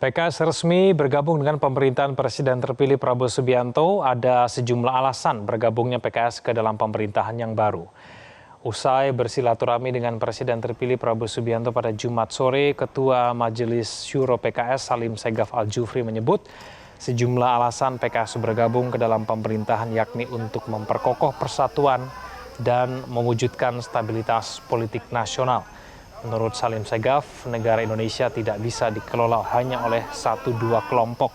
PKS resmi bergabung dengan pemerintahan Presiden terpilih Prabowo Subianto. Ada sejumlah alasan bergabungnya PKS ke dalam pemerintahan yang baru. Usai bersilaturahmi dengan Presiden terpilih Prabowo Subianto pada Jumat sore, Ketua Majelis Syuro PKS Salim Segaf Al-Jufri menyebut sejumlah alasan PKS bergabung ke dalam pemerintahan yakni untuk memperkokoh persatuan dan mewujudkan stabilitas politik nasional. Menurut Salim Segaf, negara Indonesia tidak bisa dikelola hanya oleh 1-2 kelompok.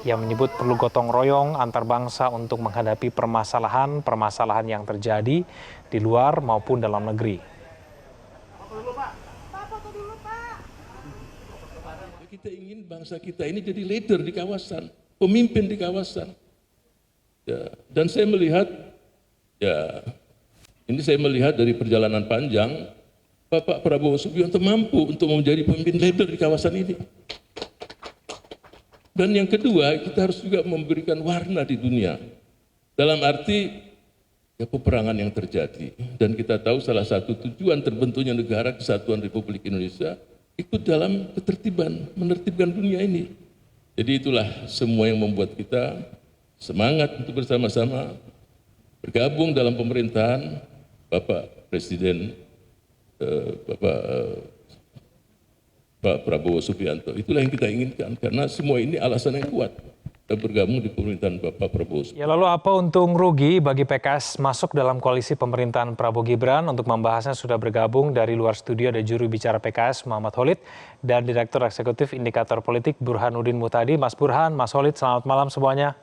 Ia menyebut perlu gotong royong antar bangsa untuk menghadapi permasalahan yang terjadi di luar maupun dalam negeri. Kita ingin bangsa kita ini jadi leader di kawasan, pemimpin di kawasan. Ya, dan saya melihat, ini saya melihat dari perjalanan panjang, Bapak Prabowo Subianto mampu untuk menjadi pemimpin leader di kawasan ini. Dan yang kedua, kita harus juga memberikan warna di dunia. Dalam arti peperangan yang terjadi. Dan kita tahu salah satu tujuan terbentuknya negara Kesatuan Republik Indonesia ikut dalam ketertiban, menertibkan dunia ini. Jadi itulah semua yang membuat kita semangat untuk bersama-sama bergabung dalam pemerintahan Bapak Presiden Pak Prabowo Subianto. Itulah yang kita inginkan, karena semua ini alasan yang kuat kita bergabung di pemerintahan Bapak Prabowo Subianto. Ya, lalu apa untung rugi bagi PKS masuk dalam koalisi pemerintahan Prabowo Gibran? Untuk membahasnya sudah bergabung dari luar studio ada juru bicara PKS Muhammad Khalid dan Direktur Eksekutif Indikator Politik Burhanuddin Muhtadi. Mas Burhan, Mas Khalid, selamat malam semuanya.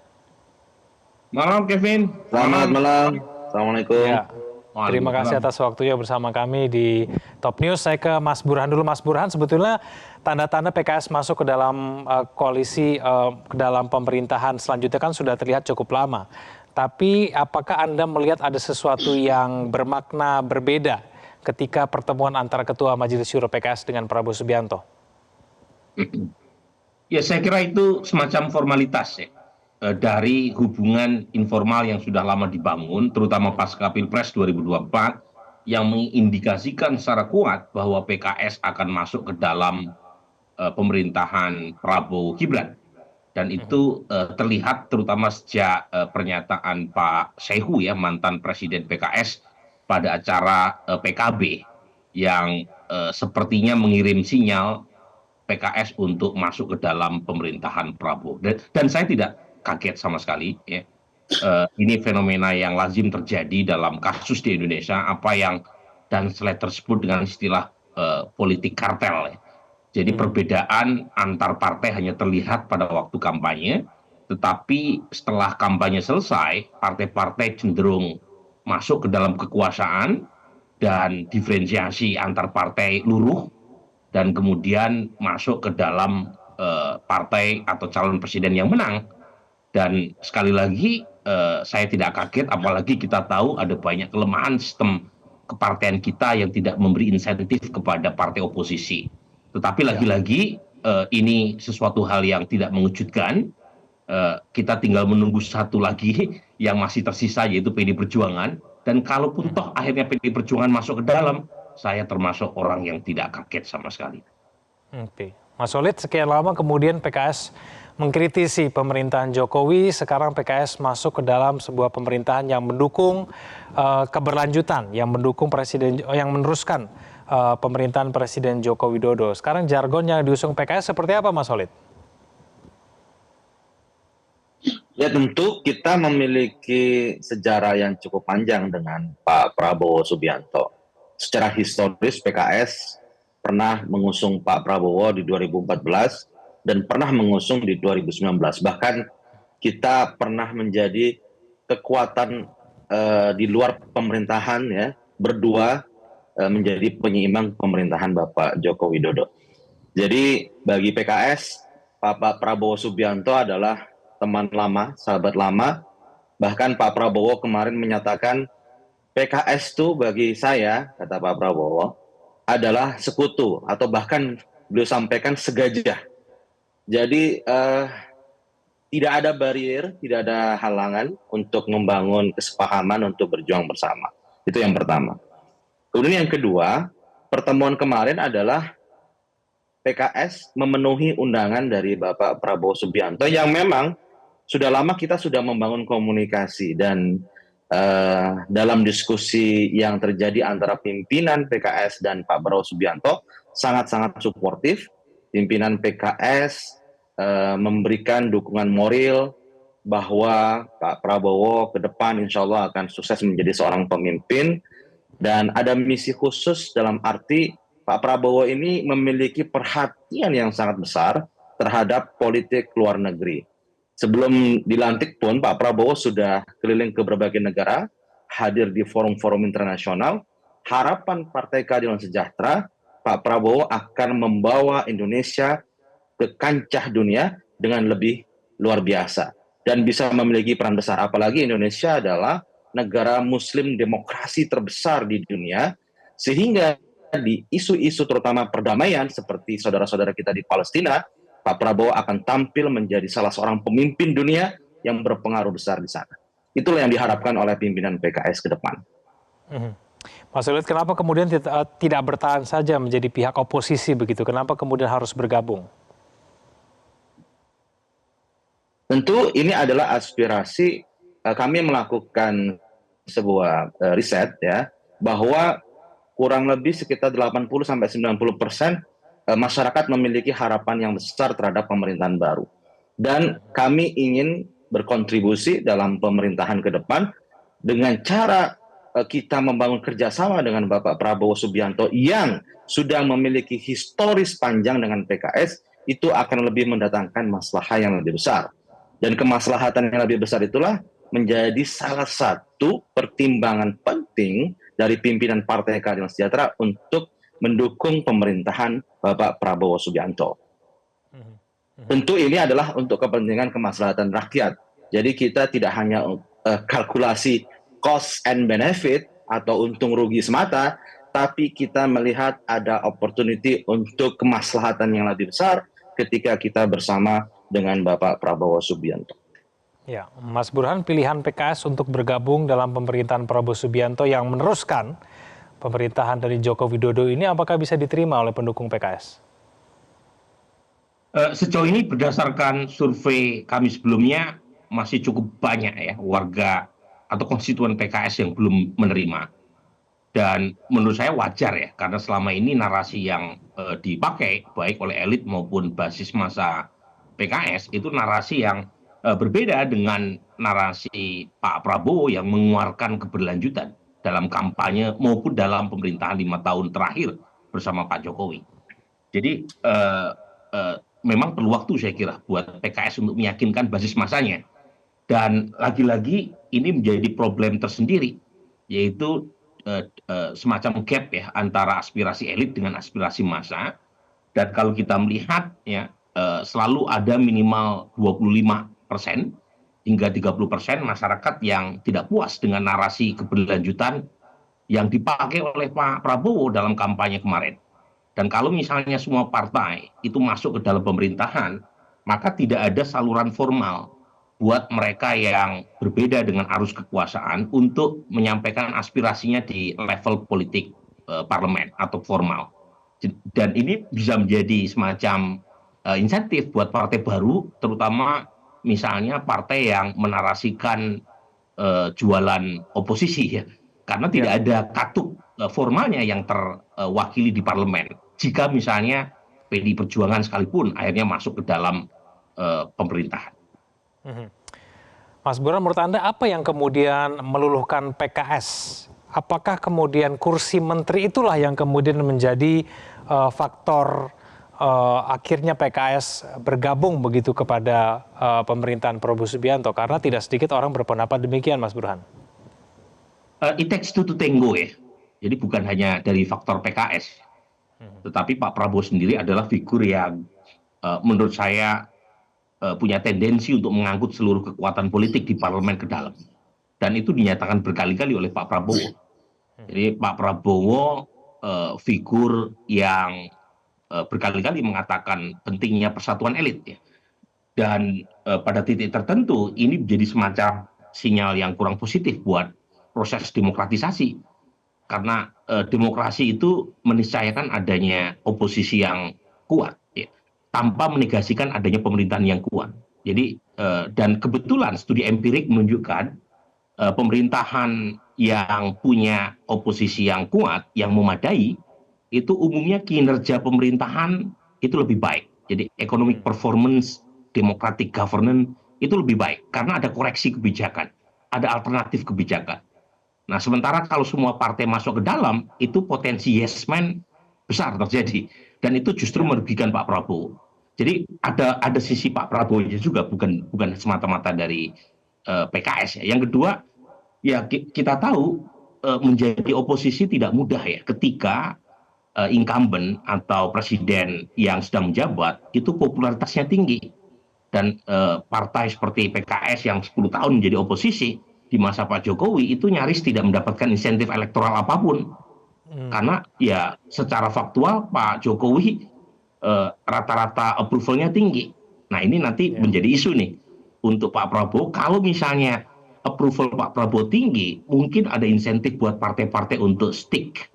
Malam Kevin. Selamat malam. Assalamualaikum. Ya. Terima kasih atas waktunya bersama kami di Top News. Saya ke Mas Burhan dulu. Mas Burhan, sebetulnya tanda-tanda PKS masuk ke dalam koalisi, ke dalam pemerintahan selanjutnya kan sudah terlihat cukup lama. Tapi apakah Anda melihat ada sesuatu yang bermakna berbeda ketika pertemuan antara Ketua Majelis Syuro PKS dengan Prabowo Subianto? Ya, saya kira itu semacam formalitas ya. Dari hubungan informal yang sudah lama dibangun, terutama pasca Pilpres 2024, yang mengindikasikan secara kuat bahwa PKS akan masuk ke dalam pemerintahan Prabowo Gibran. Dan itu terlihat terutama sejak pernyataan Pak Sehu, ya, mantan Presiden PKS, pada acara PKB, yang sepertinya mengirim sinyal PKS untuk masuk ke dalam pemerintahan Prabowo. Dan saya tidak kaget sama sekali, ya. Ini fenomena yang lazim terjadi dalam kasus di Indonesia, apa yang dan selain tersebut dengan istilah politik kartel, ya. Jadi perbedaan antar partai hanya terlihat pada waktu kampanye, tetapi setelah kampanye selesai, partai-partai cenderung masuk ke dalam kekuasaan dan diferensiasi antar partai luruh, dan kemudian masuk ke dalam partai atau calon presiden yang menang. Dan sekali lagi saya tidak kaget, apalagi kita tahu ada banyak kelemahan sistem kepartean kita yang tidak memberi insentif kepada partai oposisi. Tetapi lagi-lagi ini sesuatu hal yang tidak mengejutkan. Kita tinggal menunggu satu lagi yang masih tersisa, yaitu PD Perjuangan. Dan kalaupun toh akhirnya PD Perjuangan masuk ke dalam, saya termasuk orang yang tidak kaget sama sekali. Oke. Mas Khalid, sekian lama kemudian PKS mengkritisi pemerintahan Jokowi, sekarang PKS masuk ke dalam sebuah pemerintahan yang mendukung keberlanjutan, yang mendukung presiden, yang meneruskan pemerintahan Presiden Joko Widodo. Sekarang jargon yang diusung PKS seperti apa, Mas Khalid? Ya, tentu kita memiliki sejarah yang cukup panjang dengan Pak Prabowo Subianto. Secara historis PKS pernah mengusung Pak Prabowo di 2014 dan pernah mengusung di 2019. Bahkan kita pernah menjadi kekuatan di luar pemerintahan, ya, berdua menjadi penyeimbang pemerintahan Bapak Joko Widodo. Jadi bagi PKS, Pak Prabowo Subianto adalah teman lama, sahabat lama. Bahkan Pak Prabowo kemarin menyatakan PKS itu bagi saya, kata Pak Prabowo, adalah sekutu, atau bahkan beliau sampaikan segajah. Jadi tidak ada barier, tidak ada halangan untuk membangun kesepahaman untuk berjuang bersama. Itu yang pertama. Kemudian yang kedua, pertemuan kemarin adalah PKS memenuhi undangan dari Bapak Prabowo Subianto yang memang sudah lama kita sudah membangun komunikasi dan dalam diskusi yang terjadi antara pimpinan PKS dan Pak Prabowo Subianto sangat-sangat suportif. Pimpinan PKS memberikan dukungan moral bahwa Pak Prabowo ke depan insya Allah akan sukses menjadi seorang pemimpin, dan ada misi khusus dalam arti Pak Prabowo ini memiliki perhatian yang sangat besar terhadap politik luar negeri. Sebelum dilantik pun Pak Prabowo sudah keliling ke berbagai negara, hadir di forum-forum internasional. Harapan Partai Keadilan Sejahtera, Pak Prabowo akan membawa Indonesia ke kancah dunia dengan lebih luar biasa dan bisa memiliki peran besar. Apalagi Indonesia adalah negara muslim demokrasi terbesar di dunia, sehingga di isu-isu terutama perdamaian seperti saudara-saudara kita di Palestina, Pak Prabowo akan tampil menjadi salah seorang pemimpin dunia yang berpengaruh besar di sana. Itulah yang diharapkan oleh pimpinan PKS ke depan. Mas Ulid, kenapa kemudian tidak bertahan saja menjadi pihak oposisi begitu? Kenapa kemudian harus bergabung? Tentu ini adalah aspirasi, kami melakukan sebuah riset ya, bahwa kurang lebih sekitar 80-90% masyarakat memiliki harapan yang besar terhadap pemerintahan baru. Dan kami ingin berkontribusi dalam pemerintahan ke depan dengan cara kita membangun kerjasama dengan Bapak Prabowo Subianto yang sudah memiliki historis panjang dengan PKS, itu akan lebih mendatangkan maslahat yang lebih besar. Dan kemaslahatan yang lebih besar itulah menjadi salah satu pertimbangan penting dari pimpinan Partai Keadilan Sejahtera untuk mendukung pemerintahan Bapak Prabowo Subianto. Tentu ini adalah untuk kepentingan kemaslahatan rakyat. Jadi kita tidak hanya kalkulasi cost and benefit atau untung rugi semata, tapi kita melihat ada opportunity untuk kemaslahatan yang lebih besar ketika kita bersama dengan Bapak Prabowo Subianto. Ya, Mas Burhan, pilihan PKS untuk bergabung dalam pemerintahan Prabowo Subianto yang meneruskan pemerintahan dari Joko Widodo ini apakah bisa diterima oleh pendukung PKS? Sejauh ini berdasarkan survei kami sebelumnya masih cukup banyak ya warga atau konstituen PKS yang belum menerima. Dan menurut saya wajar ya, karena selama ini narasi yang dipakai baik oleh elit maupun basis massa PKS itu narasi yang berbeda dengan narasi Pak Prabowo yang mengeluarkan keberlanjutan dalam kampanye maupun dalam pemerintahan 5 tahun terakhir bersama Pak Jokowi. Jadi memang perlu waktu saya kira buat PKS untuk meyakinkan basis masanya. Dan lagi-lagi ini menjadi problem tersendiri, yaitu semacam gap ya antara aspirasi elit dengan aspirasi massa. Dan kalau kita melihat ya selalu ada minimal 25% hingga 30% masyarakat yang tidak puas dengan narasi keberlanjutan yang dipakai oleh Pak Prabowo dalam kampanye kemarin. Dan kalau misalnya semua partai itu masuk ke dalam pemerintahan, maka tidak ada saluran formal buat mereka yang berbeda dengan arus kekuasaan untuk menyampaikan aspirasinya di level politik parlemen atau formal. Dan ini bisa menjadi semacam insentif buat partai baru, terutama misalnya partai yang menarasikan jualan oposisi ya, karena tidak ada katup formalnya yang terwakili di parlemen. Jika misalnya PDI Perjuangan sekalipun akhirnya masuk ke dalam pemerintahan. Mas Burhan, menurut Anda apa yang kemudian meluluhkan PKS? Apakah kemudian kursi menteri itulah yang kemudian menjadi faktor akhirnya PKS bergabung begitu kepada pemerintahan Prabowo Subianto? Karena tidak sedikit orang berpendapat demikian, Mas Burhan. It takes two to tango ya. Jadi bukan hanya dari faktor PKS. Tetapi Pak Prabowo sendiri adalah figur yang menurut saya punya tendensi untuk mengangkut seluruh kekuatan politik di parlemen ke dalam. Dan itu dinyatakan berkali-kali oleh Pak Prabowo. Jadi Pak Prabowo figur yang berkali-kali mengatakan pentingnya persatuan elit ya. Dan pada titik tertentu ini menjadi semacam sinyal yang kurang positif buat proses demokratisasi. Karena demokrasi itu meniscayakan adanya oposisi yang kuat, ya, tanpa menegasikan adanya pemerintahan yang kuat. Jadi dan kebetulan studi empirik menunjukkan pemerintahan yang punya oposisi yang kuat, yang memadai, itu umumnya kinerja pemerintahan itu lebih baik. Jadi economic performance, democratic governance itu lebih baik karena ada koreksi kebijakan, ada alternatif kebijakan. Nah, sementara kalau semua partai masuk ke dalam, itu potensi yes man besar terjadi. Dan itu justru merugikan Pak Prabowo. Jadi ada sisi Pak Prabowo juga, bukan semata-mata dari PKS. Ya. Yang kedua, ya kita tahu menjadi oposisi tidak mudah ya ketika incumbent atau presiden yang sedang menjabat itu popularitasnya tinggi. Dan partai seperti PKS yang 10 tahun menjadi oposisi di masa Pak Jokowi itu nyaris tidak mendapatkan insentif elektoral apapun. Karena ya secara faktual Pak Jokowi rata-rata approval-nya tinggi. Nah ini nanti menjadi isu nih untuk Pak Prabowo. Kalau misalnya approval Pak Prabowo tinggi, mungkin ada insentif buat partai-partai untuk stick,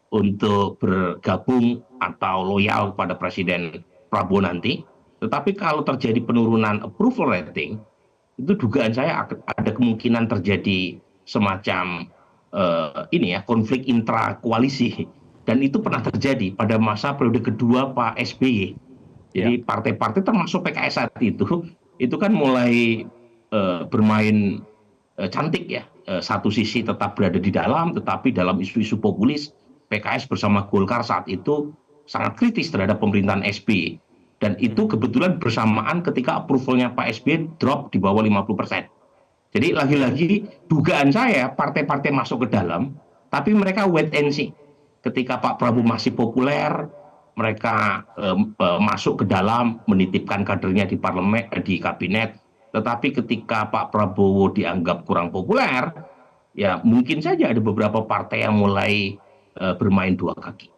untuk bergabung atau loyal kepada Presiden Prabowo nanti. Tetapi kalau terjadi penurunan approval rating, itu dugaan saya ada kemungkinan terjadi semacam konflik intra koalisi, dan itu pernah terjadi pada masa periode kedua Pak SBY. Jadi partai-partai termasuk PKS saat itu kan mulai bermain cantik ya. Satu sisi tetap berada di dalam, tetapi dalam isu-isu populis PKS bersama Golkar saat itu sangat kritis terhadap pemerintahan SBY. Dan itu kebetulan bersamaan ketika approval-nya Pak SBY drop di bawah 50%. Jadi lagi-lagi dugaan saya partai-partai masuk ke dalam, tapi mereka wait and see. Ketika Pak Prabowo masih populer, mereka masuk ke dalam, menitipkan kadernya di parlemen, di kabinet. Tetapi ketika Pak Prabowo dianggap kurang populer, ya mungkin saja ada beberapa partai yang mulai bermain dua kaki.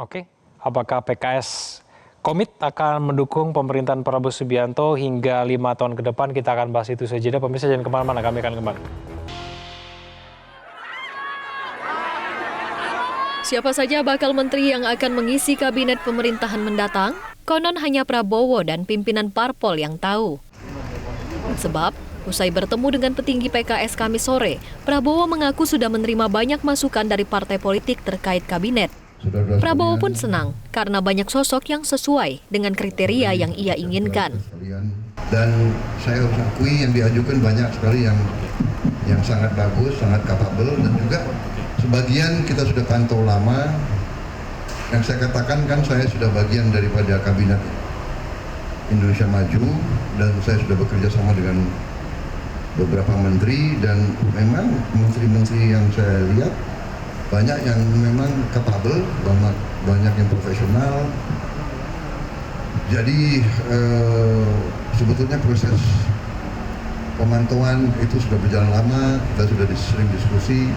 Oke, apakah PKS komit akan mendukung pemerintahan Prabowo Subianto hingga 5 tahun ke depan? Kita akan bahas itu saja. Pemirsa jangan kemana-mana, kami akan kembali. Siapa saja bakal menteri yang akan mengisi kabinet pemerintahan mendatang? Konon hanya Prabowo dan pimpinan parpol yang tahu. Sebab, usai bertemu dengan petinggi PKS Kamis sore, Prabowo mengaku sudah menerima banyak masukan dari partai politik terkait kabinet. Prabowo pun senang karena banyak sosok yang sesuai dengan kriteria yang ia inginkan. Dan saya harus akui yang diajukan banyak sekali yang sangat bagus, sangat kapabel, dan juga sebagian kita sudah pantau lama. Yang saya katakan kan saya sudah bagian daripada kabinet Indonesia Maju, dan saya sudah bekerja sama dengan beberapa menteri, dan memang menteri-menteri yang saya lihat banyak yang memang kapabel, banyak yang profesional. Jadi sebetulnya proses pemantauan itu sudah berjalan lama, kita sudah sering diskusi.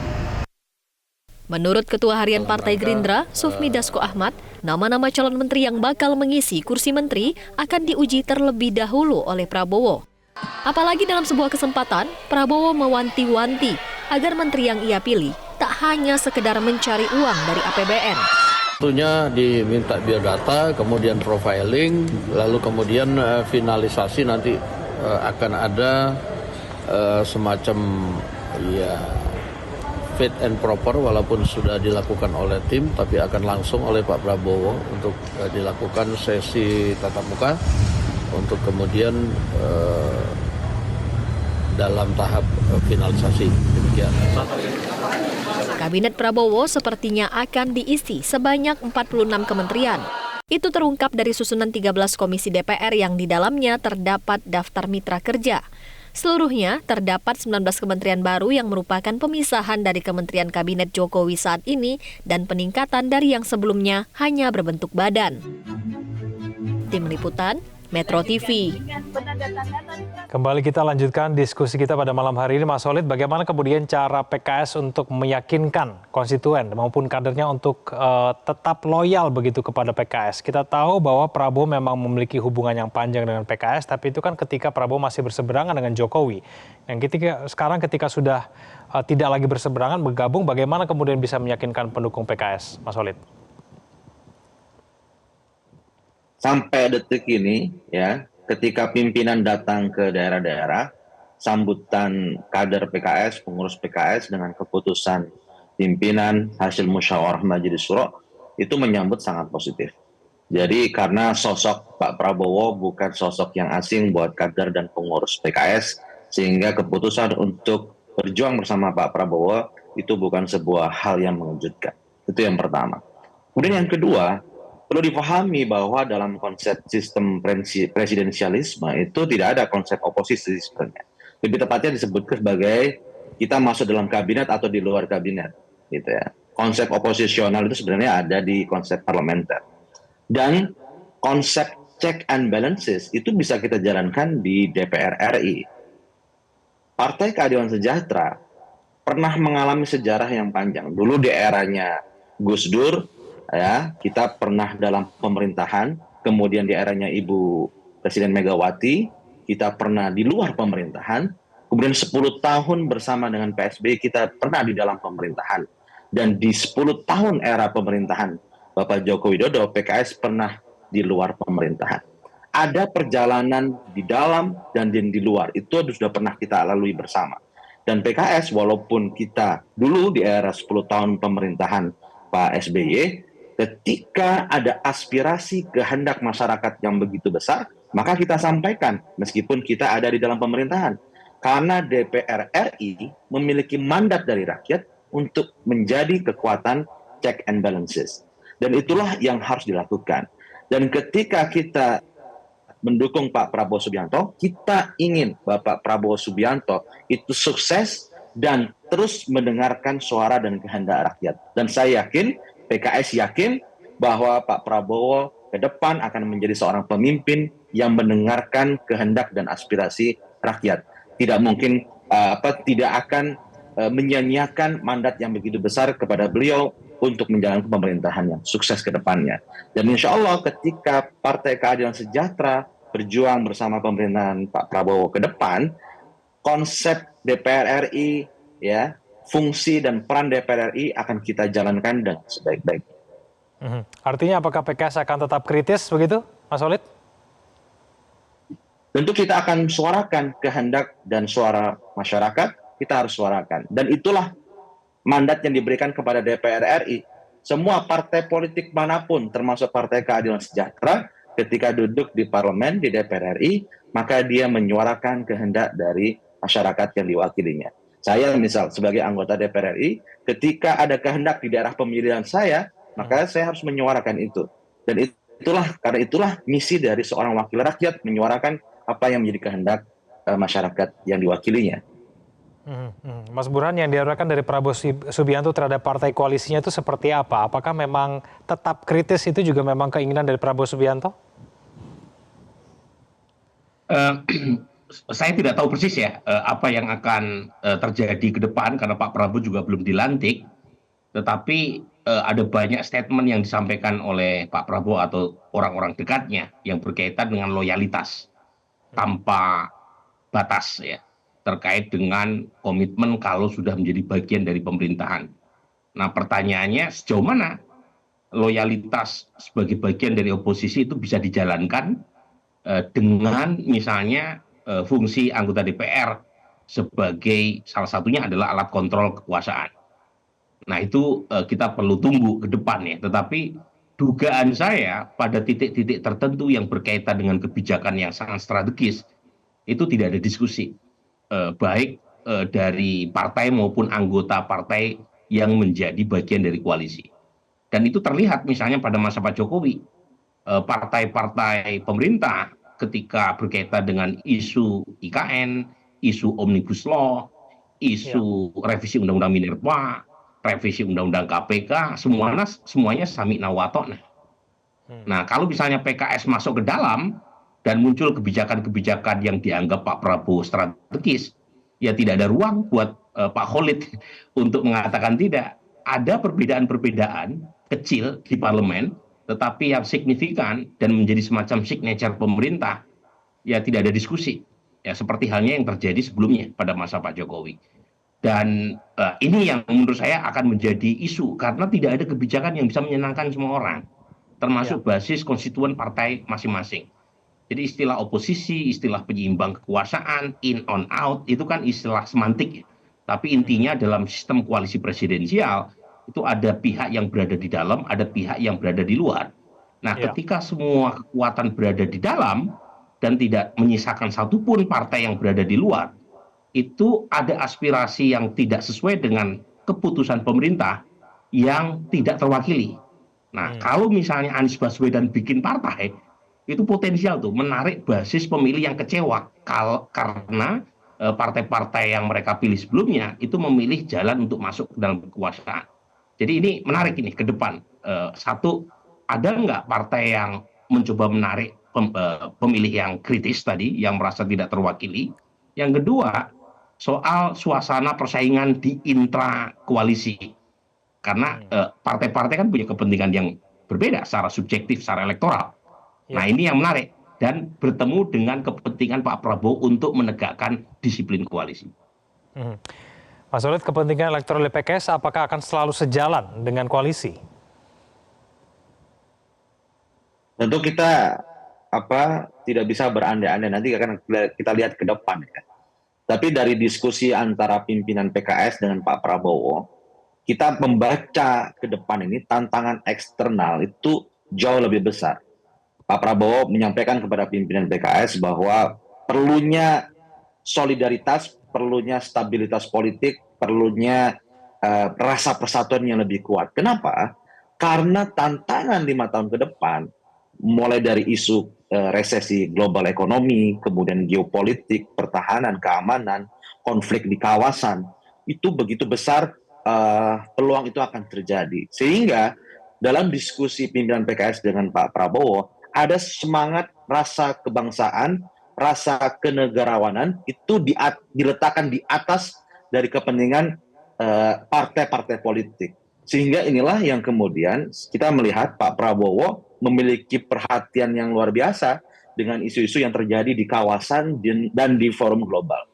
Menurut Ketua Harian Partai Gerindra, Sufmi Dasko Ahmad, nama-nama calon menteri yang bakal mengisi kursi menteri akan diuji terlebih dahulu oleh Prabowo. Apalagi dalam sebuah kesempatan, Prabowo mewanti-wanti agar menteri yang ia pilih tak hanya sekedar mencari uang dari APBN. Tentunya diminta biodata, kemudian profiling, lalu kemudian finalisasi nanti akan ada semacam fit and proper, walaupun sudah dilakukan oleh tim, tapi akan langsung oleh Pak Prabowo untuk dilakukan sesi tatap muka untuk kemudian dalam tahap finalisasi. Demikian. Kabinet Prabowo sepertinya akan diisi sebanyak 46 kementerian. Itu terungkap dari susunan 13 komisi DPR yang di dalamnya terdapat daftar mitra kerja. Seluruhnya terdapat 19 kementerian baru yang merupakan pemisahan dari kementerian kabinet Jokowi saat ini dan peningkatan dari yang sebelumnya hanya berbentuk badan. Tim Liputan, Metro TV. Kembali kita lanjutkan diskusi kita pada malam hari ini, Mas Solid. Bagaimana kemudian cara PKS untuk meyakinkan konstituen maupun kadernya untuk tetap loyal begitu kepada PKS? Kita tahu bahwa Prabowo memang memiliki hubungan yang panjang dengan PKS, tapi itu kan ketika Prabowo masih berseberangan dengan Jokowi. Yang sekarang ketika sudah tidak lagi berseberangan, bergabung, bagaimana kemudian bisa meyakinkan pendukung PKS, Mas Solid? sampai detik ini ya, ketika pimpinan datang ke daerah-daerah, sambutan kader PKS, pengurus PKS dengan keputusan pimpinan hasil musyawarah Majelis Syuro itu menyambut sangat positif. Jadi karena sosok Pak Prabowo bukan sosok yang asing buat kader dan pengurus PKS, sehingga keputusan untuk berjuang bersama Pak Prabowo itu bukan sebuah hal yang mengejutkan. Itu yang pertama. Kemudian yang kedua, perlu dipahami bahwa dalam konsep sistem presidensialisme itu tidak ada konsep oposisi sebenarnya. Lebih tepatnya disebutkan sebagai kita masuk dalam kabinet atau di luar kabinet, gitu ya. Konsep oposisional itu sebenarnya ada di konsep parlementer. Dan konsep check and balances itu bisa kita jalankan di DPR RI. Partai Keadilan Sejahtera pernah mengalami sejarah yang panjang. Dulu di eranya Gus Dur, ya, kita pernah dalam pemerintahan, kemudian di eranya Ibu Presiden Megawati, kita pernah di luar pemerintahan, kemudian 10 tahun bersama dengan PSBY kita pernah di dalam pemerintahan. Dan di 10 tahun era pemerintahan Bapak Joko Widodo, PKS pernah di luar pemerintahan. Ada perjalanan di dalam dan di luar, itu sudah pernah kita lalui bersama. Dan PKS walaupun kita dulu di era 10 tahun pemerintahan Pak SBY, ketika ada aspirasi kehendak masyarakat yang begitu besar, maka kita sampaikan meskipun kita ada di dalam pemerintahan. Karena DPR RI memiliki mandat dari rakyat untuk menjadi kekuatan check and balances. Dan itulah yang harus dilakukan. Dan ketika kita mendukung Pak Prabowo Subianto, kita ingin Bapak Prabowo Subianto itu sukses dan terus mendengarkan suara dan kehendak rakyat. Dan saya yakin, PKS yakin bahwa Pak Prabowo ke depan akan menjadi seorang pemimpin yang mendengarkan kehendak dan aspirasi rakyat. Tidak mungkin tidak akan menyia-nyiakan mandat yang begitu besar kepada beliau untuk menjalankan pemerintahan yang sukses ke depannya. Dan insya Allah ketika Partai Keadilan Sejahtera berjuang bersama pemerintahan Pak Prabowo ke depan, konsep DPR RI, ya, fungsi dan peran DPR RI akan kita jalankan dengan sebaik-baiknya. Artinya apakah PKS akan tetap kritis begitu, Mas Holid? Tentu kita akan suarakan kehendak dan suara masyarakat, kita harus suarakan. Dan itulah mandat yang diberikan kepada DPR RI. Semua partai politik manapun, termasuk Partai Keadilan Sejahtera, ketika duduk di parlemen, di DPR RI, maka dia menyuarakan kehendak dari masyarakat yang diwakilinya. Saya misal sebagai anggota DPR RI, ketika ada kehendak di daerah pemilihan saya, maka saya harus menyuarakan itu. Dan karena itulah misi dari seorang wakil rakyat, menyuarakan apa yang menjadi kehendak masyarakat yang diwakilinya. Mas Burhan, yang diharapkan dari Prabowo Subianto terhadap partai koalisinya itu seperti apa? Apakah memang tetap kritis, itu juga memang keinginan dari Prabowo Subianto? Saya tidak tahu persis ya apa yang akan terjadi ke depan karena Pak Prabowo juga belum dilantik. Tetapi ada banyak statement yang disampaikan oleh Pak Prabowo atau orang-orang dekatnya yang berkaitan dengan loyalitas tanpa batas ya, terkait dengan komitmen kalau sudah menjadi bagian dari pemerintahan. Nah, pertanyaannya sejauh mana loyalitas sebagai bagian dari oposisi itu bisa dijalankan dengan misalnya fungsi anggota DPR sebagai salah satunya adalah alat kontrol kekuasaan. Nah, itu kita perlu tunggu ke depan ya. Tetapi dugaan saya pada titik-titik tertentu yang berkaitan dengan kebijakan yang sangat strategis itu tidak ada diskusi. Baik dari partai maupun anggota partai yang menjadi bagian dari koalisi. Dan itu terlihat misalnya pada masa Pak Jokowi, partai-partai pemerintah ketika berkaitan dengan isu IKN, isu Omnibus Law, isu revisi Undang-Undang Minerba, revisi Undang-Undang KPK, semuanya sami'na wa ta'na. Nah, kalau misalnya PKS masuk ke dalam, dan muncul kebijakan-kebijakan yang dianggap Pak Prabowo strategis, ya tidak ada ruang buat Pak Holid untuk mengatakan tidak. Ada perbedaan-perbedaan kecil di parlemen, tetapi yang signifikan dan menjadi semacam signature pemerintah, ya tidak ada diskusi. Ya seperti halnya yang terjadi sebelumnya pada masa Pak Jokowi. Dan ini yang menurut saya akan menjadi isu, karena tidak ada kebijakan yang bisa menyenangkan semua orang. termasuk basis konstituen partai masing-masing. Jadi istilah oposisi, istilah penyeimbang kekuasaan, in on out, itu kan istilah semantik ya. Tapi intinya dalam sistem koalisi presidensial, itu ada pihak yang berada di dalam, ada pihak yang berada di luar. Nah, ketika semua kekuatan berada di dalam dan tidak menyisakan satupun partai yang berada di luar, itu ada aspirasi yang tidak sesuai dengan keputusan pemerintah yang tidak terwakili. Nah, kalau misalnya Anies Baswedan bikin partai, itu potensial tuh menarik basis pemilih yang kecewa karena partai-partai yang mereka pilih sebelumnya itu memilih jalan untuk masuk ke dalam kekuasaan. Jadi ini menarik ini ke depan. Satu, ada nggak partai yang mencoba menarik pemilih yang kritis tadi, yang merasa tidak terwakili. Yang kedua, soal suasana persaingan di intra koalisi. Karena partai-partai kan punya kepentingan yang berbeda secara subjektif, secara elektoral. Nah, ini yang menarik. Dan bertemu dengan kepentingan Pak Prabowo untuk menegakkan disiplin koalisi. Mas Solid, kepentingan elektoral PKS apakah akan selalu sejalan dengan koalisi? Tentu kita tidak bisa berandai-andai, nanti akan kita lihat ke depan ya. Tapi dari diskusi antara pimpinan PKS dengan Pak Prabowo, kita membaca ke depan ini tantangan eksternal itu jauh lebih besar. Pak Prabowo menyampaikan kepada pimpinan PKS bahwa perlunya solidaritas, perlunya stabilitas politik, perlunya rasa persatuan yang lebih kuat. Kenapa? Karena tantangan 5 tahun ke depan, mulai dari isu resesi global ekonomi, kemudian geopolitik, pertahanan, keamanan, konflik di kawasan, itu begitu besar peluang itu akan terjadi. Sehingga dalam diskusi pimpinan PKS dengan Pak Prabowo, ada semangat rasa kebangsaan, rasa kenegarawanan, itu diletakkan di atas dari kepentingan partai-partai politik. Sehingga inilah yang kemudian kita melihat Pak Prabowo memiliki perhatian yang luar biasa dengan isu-isu yang terjadi di kawasan dan di forum global.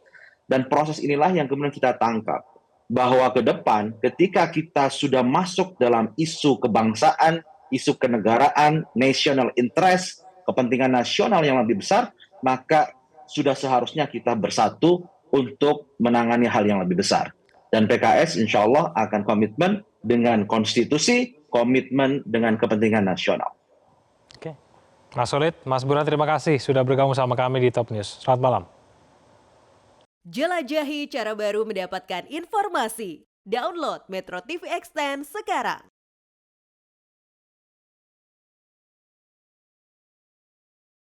Dan proses inilah yang kemudian kita tangkap, bahwa ke depan ketika kita sudah masuk dalam isu kebangsaan, isu kenegaraan, national interest, kepentingan nasional yang lebih besar, maka sudah seharusnya kita bersatu untuk menangani hal yang lebih besar. Dan PKS insya Allah akan komitmen dengan konstitusi, komitmen dengan kepentingan nasional. Oke, Mas Solid, Mas Burhan, terima kasih sudah bergabung sama kami di Top News. Selamat malam. Jelajahi cara baru mendapatkan informasi. Download Metro TV Extend sekarang.